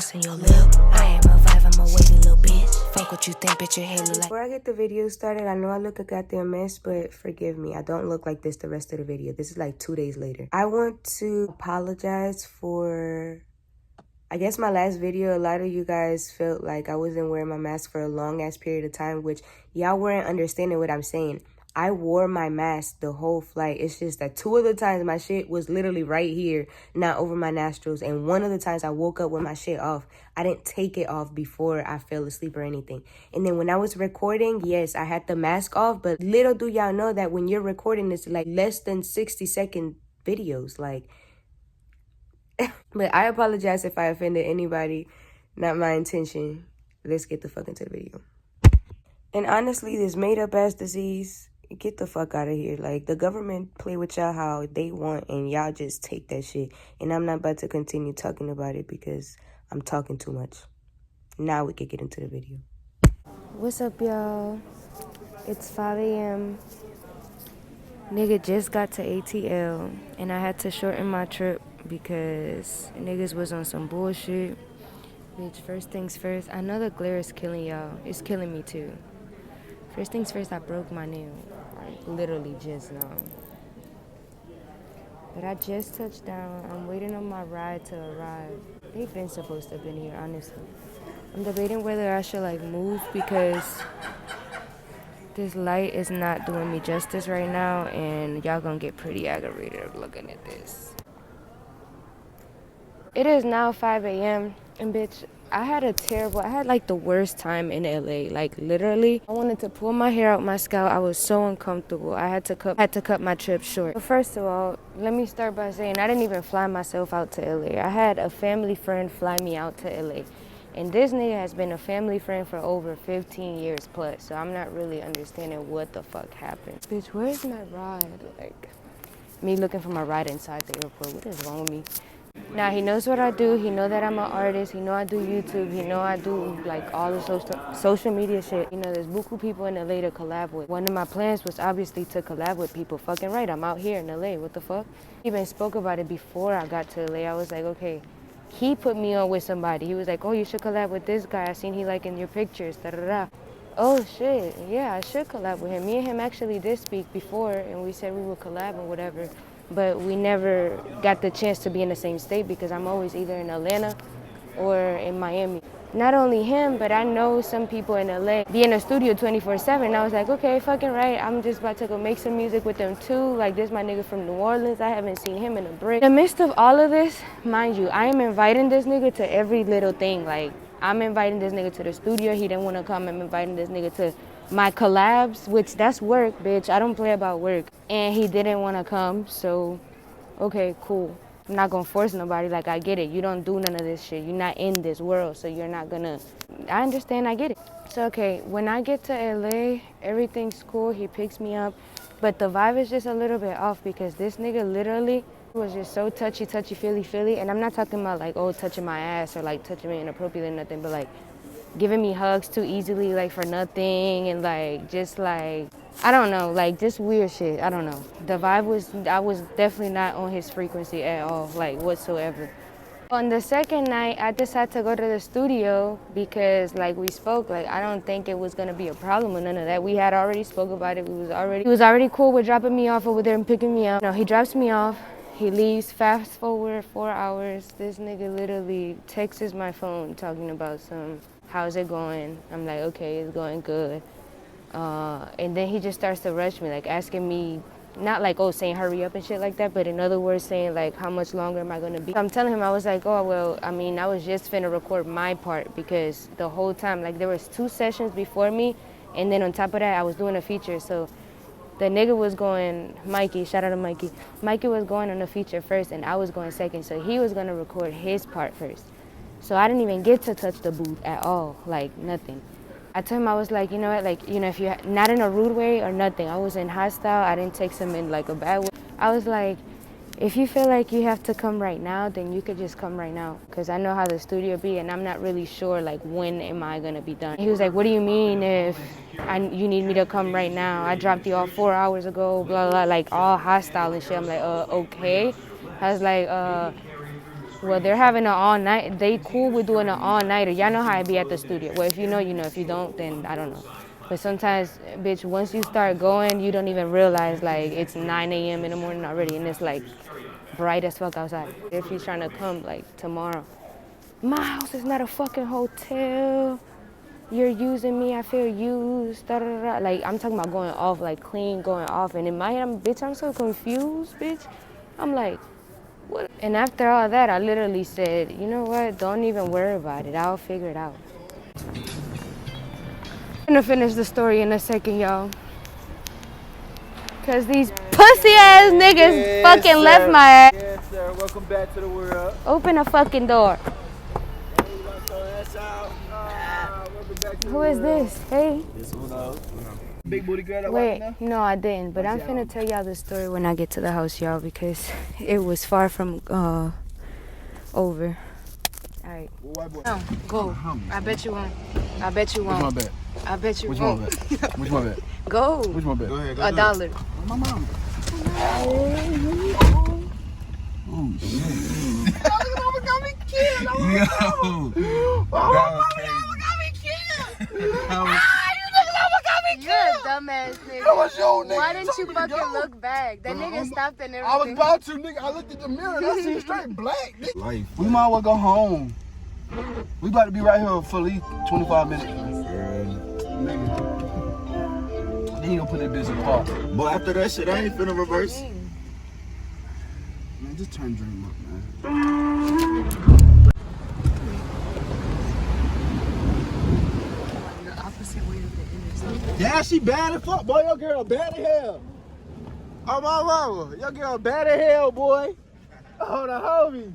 floss in your lip. I ain't revive, I'm a wavy little bitch. Fuck what you think, bitch, your hair look like. Before I get the video started, I know I look a goddamn mess, but forgive me. I don't look like this the rest of the video. This is like 2 days later. I want to apologize for, I guess, my last video. A lot of you guys felt like I wasn't wearing my mask for a long ass period of time, which y'all weren't understanding what I'm saying. I wore my mask the whole flight. It's just that 2 of the times my shit was literally right here, not over my nostrils. And 1 of the times I woke up with my shit off. I didn't take it off before I fell asleep or anything. And then when I was recording, yes, I had the mask off. But little do y'all know that when you're recording, it's like less than 60-second videos. Like, but I apologize if I offended anybody. Not my intention. Let's get the fuck into the video. And honestly, this made-up ass disease, get the fuck out of here. Like, the government play with y'all how they want, and y'all just take that shit. And I'm not about to continue talking about it because I'm talking too much. Now we can get into the video. What's up, y'all? It's 5 a.m. Nigga just got to ATL, and I had to shorten my trip because niggas was on some bullshit. Bitch, first things first, I know the glare is killing y'all. It's killing me too. First things first, I broke my nail. Like, literally just now. But I just touched down. I'm waiting on my ride to arrive. They've been supposed to have been here, honestly. I'm debating whether I should, like, move because this light is not doing me justice right now, and y'all gonna get pretty aggravated looking at this. It is now 5 a.m. and bitch, I had like the worst time in LA. Like, literally, I wanted to pull my hair out my scalp. I was so uncomfortable. I had to cut my trip short. But first of all, let me start by saying I didn't even fly myself out to LA. I had a family friend fly me out to LA. And this nigga has been a family friend for over 15 years plus. So I'm not really understanding what the fuck happened. Bitch, where's my ride? Like, me looking for my ride inside the airport. What is wrong with me? Now, he knows what I do. He know that I'm an artist. He know I do YouTube. He know I do, like, all the social media shit. You know, there's buku people in LA to collab with. One of my plans was obviously to collab with people. Fucking right, I'm out here in LA. What the fuck? He even spoke about it before I got to LA. I was like, okay. He put me on with somebody. He was like, oh, you should collab with this guy. I seen he liking your pictures. Da da da. Oh, shit. Yeah, I should collab with him. Me and him actually did speak before, and we said we would collab and whatever. But we never got the chance to be in the same state because I'm always either in Atlanta or in Miami. Not only him, but I know some people in LA be in a studio 24/7. I was like, okay, fucking right. I'm just about to go make some music with them too. Like, this my nigga from New Orleans. I haven't seen him in a brick. In the midst of all of this, mind you, I am inviting this nigga to every little thing. Like, I'm inviting this nigga to the studio. He didn't want to come. I'm inviting this nigga to my collabs, which that's work, bitch. I don't play about work. And he didn't want to come, so okay, cool. I'm not gonna force nobody. Like, I get it. You don't do none of this shit. You're not in this world, so you're not gonna. I understand. I get it. So okay, when I get to LA, everything's cool. He picks me up, but the vibe is just a little bit off because this nigga literally was just so touchy, feely. And I'm not talking about like, oh, touching my ass or like touching me inappropriately or nothing, but like giving me hugs too easily, like for nothing, and like just like, I don't know, like just weird shit. I don't know. The vibe was, I was definitely not on his frequency at all, like whatsoever. On the second night, I decided to go to the studio because like we spoke, like I don't think it was gonna be a problem with none of that. We had already spoke about it. He was already cool with dropping me off over there and picking me up. No, he drops me off. He leaves, fast forward 4 hours. This nigga literally texts my phone talking about how's it going? I'm like, okay, it's going good. And then he just starts to rush me, like asking me, not like, oh, saying hurry up and shit like that, but in other words saying like, how much longer am I gonna be? I'm telling him, I was like, oh, well, I mean, I was just finna record my part because the whole time, like there was 2 sessions before me, and then on top of that, I was doing a feature. So the nigga was going, Mikey, shout out to Mikey. Mikey was going on a feature first and I was going second. So he was gonna record his part first. So I didn't even get to touch the booth at all, like nothing. I told him, I was like, you know what, like, you know, if you're not in a rude way or nothing, I wasn't hostile, I didn't text him in like a bad way. I was like, if you feel like you have to come right now, then you could just come right now. Cause I know how the studio be and I'm not really sure like when am I gonna be done. He was like, what do you mean if you need me to come right now? I dropped you off 4 hours ago, blah, blah, like all hostile and shit. I'm like, okay. I was like, Well, they're having an all night. They cool with doing an all nighter. Y'all know how I be at the studio. Well, if you know, you know. If you don't, then I don't know. But sometimes, bitch, once you start going, you don't even realize like it's 9 a.m. in the morning already, and it's like bright as fuck outside. If he's trying to come like tomorrow, my house is not a fucking hotel. You're using me. I feel used. Da, da, da, da. Like I'm talking about going off, like clean, going off. And in my head, I'm so confused, bitch. I'm like, what? And after all that, I literally said, you know what? Don't even worry about it. I'll figure it out. I'm gonna finish the story in a second, y'all. Cause these pussy ass niggas fucking left my ass. Yes, sir. Welcome back to the world. Open a fucking door. Who is this? Hey. This Uno. Big booty girl that Wait, walking no, I didn't. But I'm finna tell y'all the story when I get to the house, y'all, because it was far from over. All right. No, go. I bet you won't. I bet you won't. Which one bet? I bet you Which won't. one bet? Which one bet? Go. Which one bet? Go ahead. $1. My mom. Oh, shit. Mama got me killed. Mama got me killed. You're a dumbass nigga. That was your nigga. Why didn't you Told me to fucking go. look back? That nigga stopped and I was everything. about to, nigga. I looked at the mirror and I seen straight black. Nigga. Life. We might as well go home. We about to be right here for at least 25 minutes. Nigga. Then you gonna put that bitch in park. But after that shit, I ain't finna reverse. Man, just turn Dream up, man. The opposite way of the interstate. Yeah, she bad as fuck, boy. Your girl bad as hell. Oh, my mama. Your girl bad as hell, boy. Oh, the homies.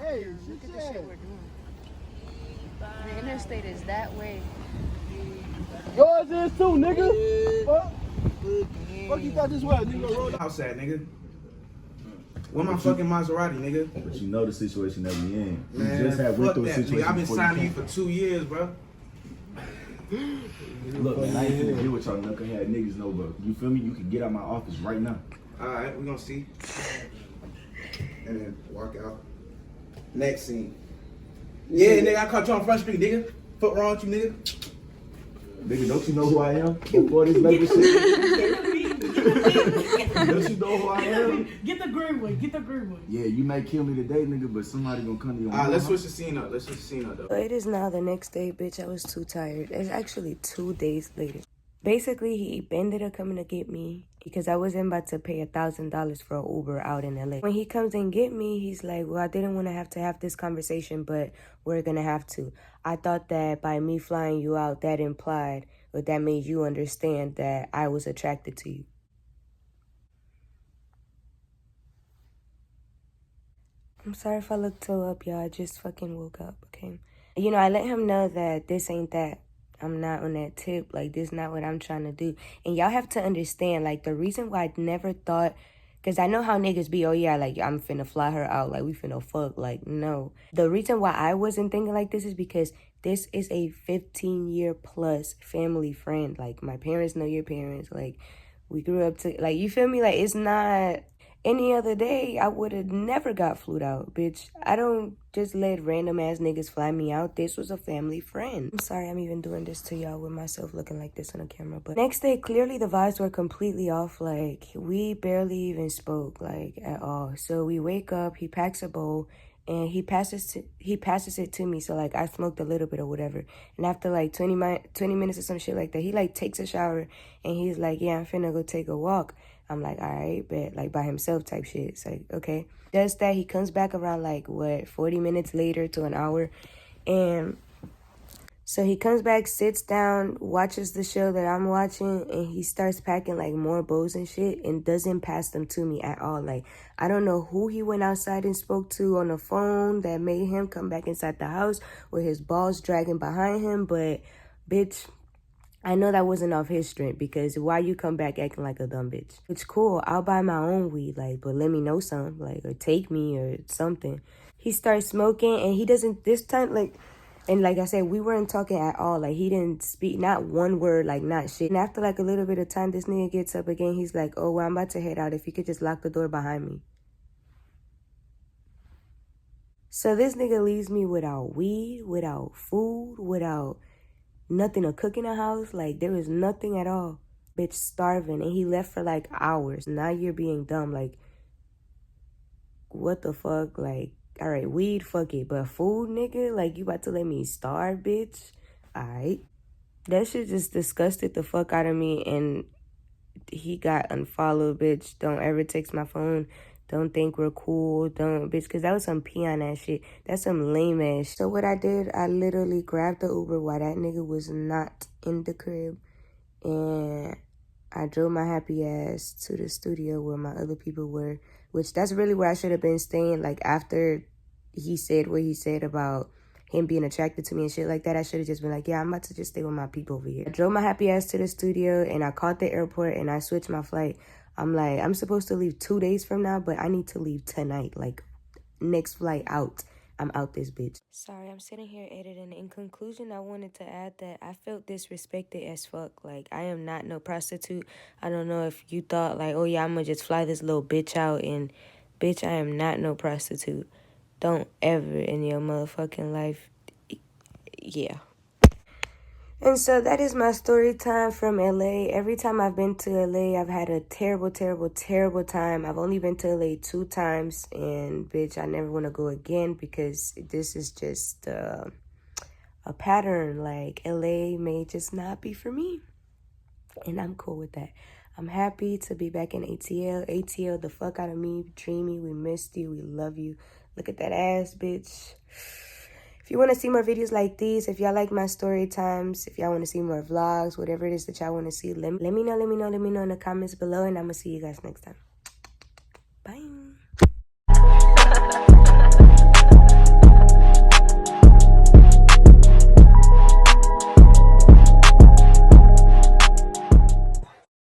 Hey, Look at the shit we're doing. The interstate is that way. yours is too, nigga. Fuck. Fuck you thought this was, nigga. Roll out. Outside, nigga. Where my fucking Maserati, nigga? But you know the situation that we in. We Man, just had went fuck through a that, situation. nigga. I've been before signing you came. for 2 years, bro. Look, man, I ain't finna deal with y'all knucklehead niggas, no, but you feel me? You can get out my office right now. Alright, we gonna see. And then walk out. Next scene. Yeah, nigga, I caught you on Front Street, nigga. Fuck wrong with you, nigga? Nigga, don't you know who I am? Before this label shit. Don't you know who I am? Get the green one. Get the green one. Yeah, you may kill me today, nigga, but somebody gonna come to your Alright, let's mama. switch the scene up. Let's switch the scene up, though. It is now the next day, bitch. I was too tired. It's actually 2 days later. Basically, he ended up coming to get me because I wasn't about to pay $1,000 for an Uber out in LA. When he comes and get me, he's like, well, I didn't want to have this conversation, but we're going to have to. I thought that by me flying you out, that implied or that made you understand that I was attracted to you. I'm sorry if I look so up, y'all. I just fucking woke up, okay? You know, I let him know that this ain't that. I'm not on that tip. Like, this not what I'm trying to do. And y'all have to understand, like, the reason why I never thought... Because I know how niggas be, oh, yeah, like, I'm finna fly her out. Like, we finna fuck. Like, no. The reason why I wasn't thinking like this is because this is a 15-year-plus family friend. Like, my parents know your parents. Like, we grew up to... Like, you feel me? Like, it's not... Any other day, I would have never got flued out, bitch. I don't just let random ass niggas fly me out. This was a family friend. I'm sorry I'm even doing this to y'all with myself looking like this on the camera. But next day, clearly the vibes were completely off. Like, we barely even spoke, like, at all. So we wake up, he packs a bowl, and he passes it to me. So, like, I smoked a little bit or whatever. And after, like, 20 minutes or some shit like that, he, like, takes a shower, and he's like, yeah, I'm finna go take a walk. I'm like, all right, bet, like, by himself type shit. It's like, okay. Does that. He comes back around, like, 40 minutes later to an hour. And so he comes back, sits down, watches the show that I'm watching, and he starts packing, like, more bows and shit and doesn't pass them to me at all. Like, I don't know who he went outside and spoke to on the phone that made him come back inside the house with his balls dragging behind him, but, bitch... I know that wasn't off his strength because why you come back acting like a dumb bitch? It's cool. I'll buy my own weed, like, but let me know something, like, or take me or something. He starts smoking and he doesn't this time, like, and like I said, we weren't talking at all. Like, he didn't speak, not one word, like, not shit. And after, like, a little bit of time, this nigga gets up again. He's like, oh, well, I'm about to head out. If you could just lock the door behind me. So this nigga leaves me without weed, without food, without nothing to cook in the house. Like, there was nothing at all. Bitch, starving. And he left for like hours. Now you're being dumb. Like, what the fuck? Like, all right, weed, fuck it. But food, nigga? Like, you about to let me starve, bitch? All right. That shit just disgusted the fuck out of me. And he got unfollowed, bitch. Don't ever text my phone. Don't think we're cool. Don't, bitch, because that was some peon ass shit. That's some lame ass shit. So what I did, I literally grabbed the Uber while that nigga was not in the crib. And I drove my happy ass to the studio where my other people were. Which, that's really where I should have been staying. Like, after he said what he said about him being attracted to me and shit like that, I should have just been like, yeah, I'm about to just stay with my people over here. I drove my happy ass to the studio, and I called the airport, and I switched my flight. I'm like, I'm supposed to leave 2 days from now, but I need to leave tonight. Like, next flight out. I'm out this bitch. Sorry, I'm sitting here editing. In conclusion, I wanted to add that I felt disrespected as fuck. Like, I am not no prostitute. I don't know if you thought, like, oh yeah, I'm gonna just fly this little bitch out. And, bitch, I am not no prostitute. Don't ever in your motherfucking life. Yeah. And so that is my story time from LA. Every time I've been to LA, I've had a terrible, terrible, terrible time. I've only been to LA 2 times, and bitch, I never want to go again because this is just a pattern. Like, LA may just not be for me, and I'm cool with that. I'm happy to be back in ATL. ATL the fuck out of me. Dreamy, we missed you. We love you. Look at that ass, bitch. If you want to see more videos like these, if y'all like my story times, if y'all want to see more vlogs, whatever it is that y'all want to see, let me know in the comments below, and I'm going to see you guys next time. Bye.